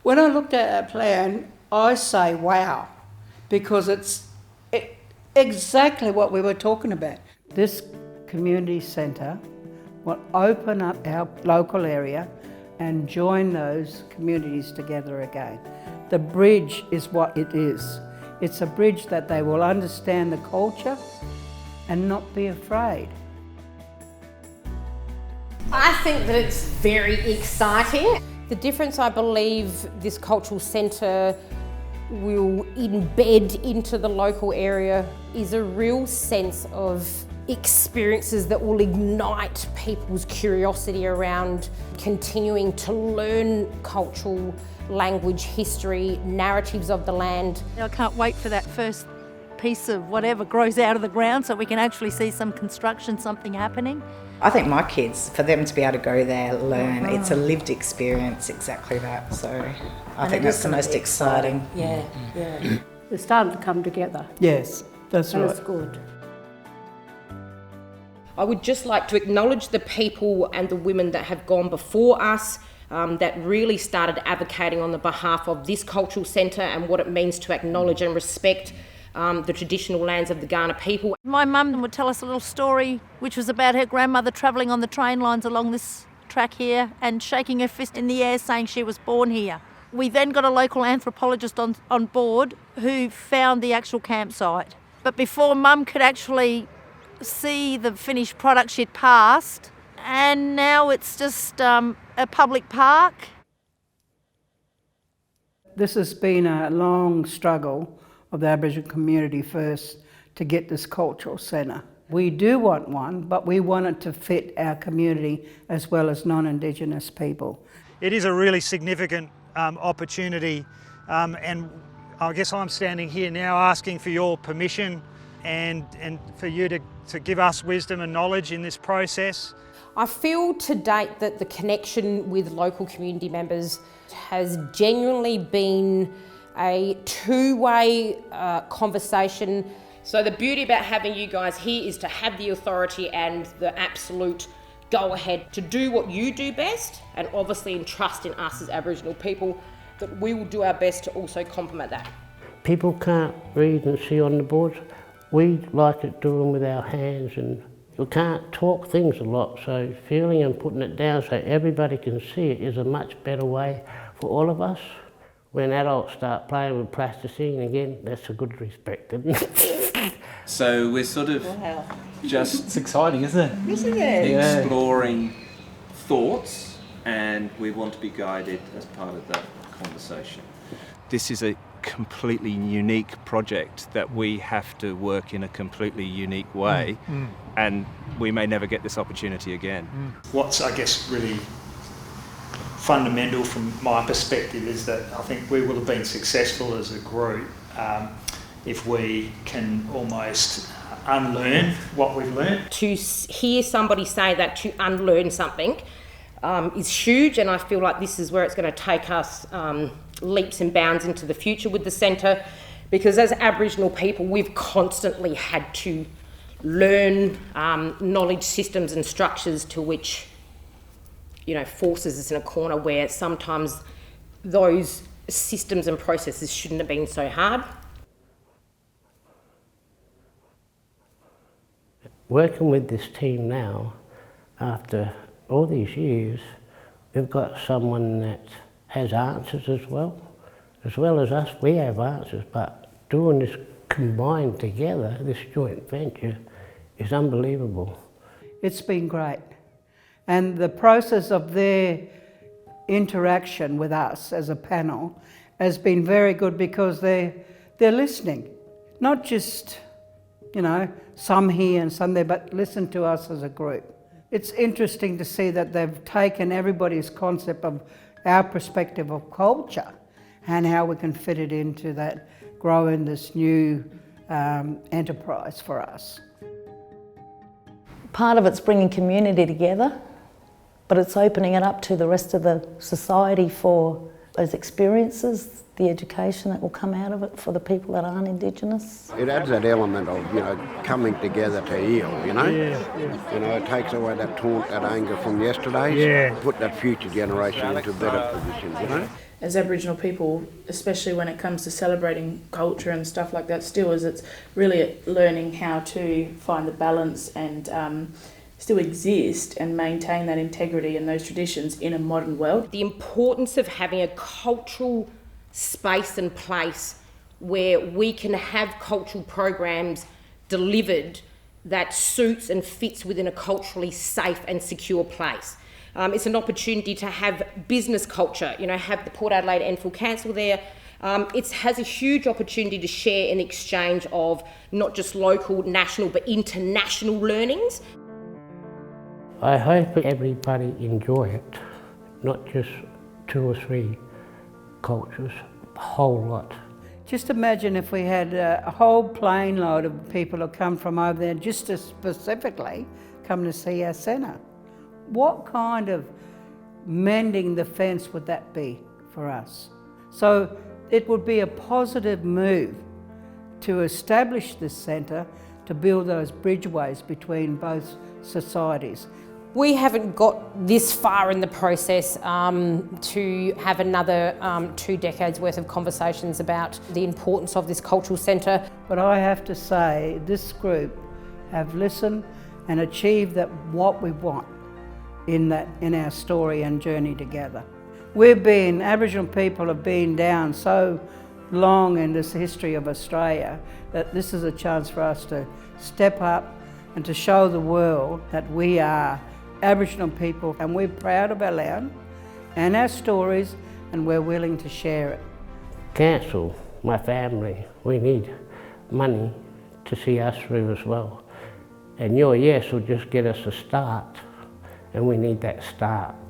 When I looked at that plan, I say wow, because it's exactly what we were talking about. This community centre will open up our local area and join those communities together again. The bridge is what it is. It's a bridge that they will understand the culture and not be afraid. I think that it's very exciting. The difference I believe this cultural centre will embed into the local area is a real sense of experiences that will ignite people's curiosity around continuing to learn cultural language, history, narratives of the land. I can't wait for that first piece of whatever grows out of the ground so we can actually see some construction, something happening. I think my kids, for them to be able to go there, learn, it's a lived experience, exactly that. So I think that's the most exciting. Yeah. They're starting to come together. Yes, that's right. That's good. I would just like to acknowledge the people and the women that have gone before us, that really started advocating on the behalf of this cultural centre and what it means to acknowledge and respect the traditional lands of the Kaurna people. My mum would tell us a little story which was about her grandmother travelling on the train lines along this track here and shaking her fist in the air saying she was born here. We then got a local anthropologist on board who found the actual campsite. But before Mum could actually see the finished product, she'd passed, and now it's just a public park. This has been a long struggle of the Aboriginal community first to get this cultural centre. We do want one, but we want it to fit our community as well as non-Indigenous people. It is a really significant opportunity, and I guess I'm standing here now asking for your permission and for you to give us wisdom and knowledge in this process. I feel to date that the connection with local community members has genuinely been a two-way conversation. So the beauty about having you guys here is to have the authority and the absolute go-ahead to do what you do best, and obviously entrust in us as Aboriginal people that we will do our best to also complement that. People can't read and see on the boards. We like it doing with our hands, and we can't talk things a lot, so feeling and putting it down so everybody can see it is a much better way for all of us. When adults start playing with plasticine again, that's a good respect, isn't it? So we're sort of just... It's exciting, isn't it? Isn't it? Exploring thoughts, and we want to be guided as part of that conversation. This is a completely unique project that we have to work in a completely unique way, and we may never get this opportunity again. What's, I guess, really fundamental from my perspective is that I think we will have been successful as a group if we can almost unlearn what we've learned. To hear somebody say that to unlearn something is huge, and I feel like this is where it's going to take us leaps and bounds into the future with the centre, because as Aboriginal people we've constantly had to learn knowledge systems and structures to which, you know, forces us in a corner where sometimes those systems and processes shouldn't have been so hard. Working with this team now, after all these years, we've got someone that has answers as well as us. We have answers, but doing this combined together, this joint venture, is unbelievable. It's been great. And the process of their interaction with us as a panel has been very good, because they're listening. Not just, you know, some here and some there, but listen to us as a group. It's interesting to see that they've taken everybody's concept of our perspective of culture and how we can fit it into that, growing this new enterprise for us. Part of it's bringing community together, but it's opening it up to the rest of the society for those experiences, the education that will come out of it for the people that aren't Indigenous. It adds that element of, coming together to heal, it takes away that taunt, that anger from yesterday, put that future generation into better positions, As Aboriginal people, especially when it comes to celebrating culture and stuff like that, still is it's really learning how to find the balance and still exist and maintain that integrity and those traditions in a modern world. The importance of having a cultural space and place where we can have cultural programs delivered that suits and fits within a culturally safe and secure place. It's an opportunity to have business culture, have the Port Adelaide Enfield Council there. It has a huge opportunity to share an exchange of not just local, national, but international learnings. I hope everybody enjoy it, not just 2 or 3 cultures, a whole lot. Just imagine if we had a whole plane load of people who come from over there just to specifically come to see our centre. What kind of mending the fence would that be for us? So it would be a positive move to establish this centre to build those bridgeways between both societies. We haven't got this far in the process to have another 2 decades worth of conversations about the importance of this cultural centre. But I have to say, this group have listened and achieved what we want in our story and journey together. Aboriginal people have been down so long in this history of Australia that this is a chance for us to step up and to show the world that we are Aboriginal people and we're proud of our land and our stories and we're willing to share it. Council, my family, we need money to see us through as well. And your yes will just get us a start, and we need that start.